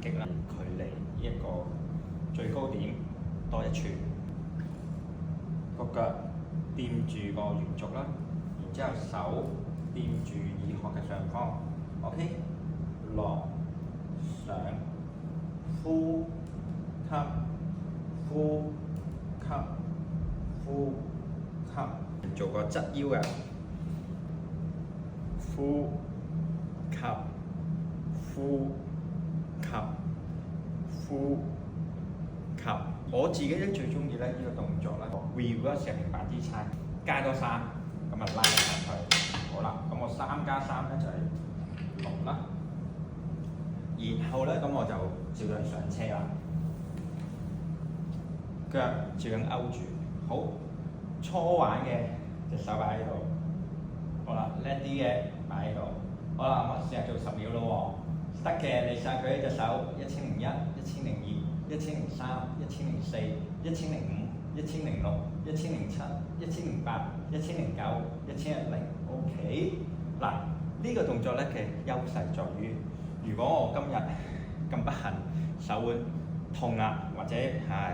擊啦，距離呢一個最高點多一寸，個腳掂住個圓軸啦，然之後手掂住耳殼嘅上方 ，OK， 落上呼吸，呼吸，呼吸，做個側腰嘅呼吸，呼吸，呼吸。我自己咧最中意咧呢個動作咧 reverse 嘅平板支撐，加多3，咁啊拉上去。好啦，咁我3加3咧就係6啦。然後咧咁我就照樣上車啦，腳照樣勾住。好，初玩嘅隻手擺喺度。好啦，叻啲嘅擺喺度。好啦，我試下做10秒咯喎，得嘅你試下舉一隻手，1001、1002、1003、1004、1005、1006、1007、1008、1009、1010，OK。嗱，呢個動作咧嘅優勢在於，如果我今日咁不幸手腕痛啊，或者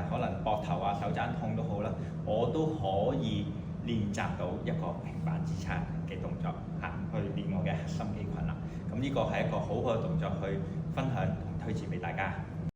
可能膊頭啊、手踭痛都好啦，我都可以練習到一個平板支撐嘅動作去練我嘅核心肌群啦。咁呢個係一個好好嘅動作去分享同推薦俾大家。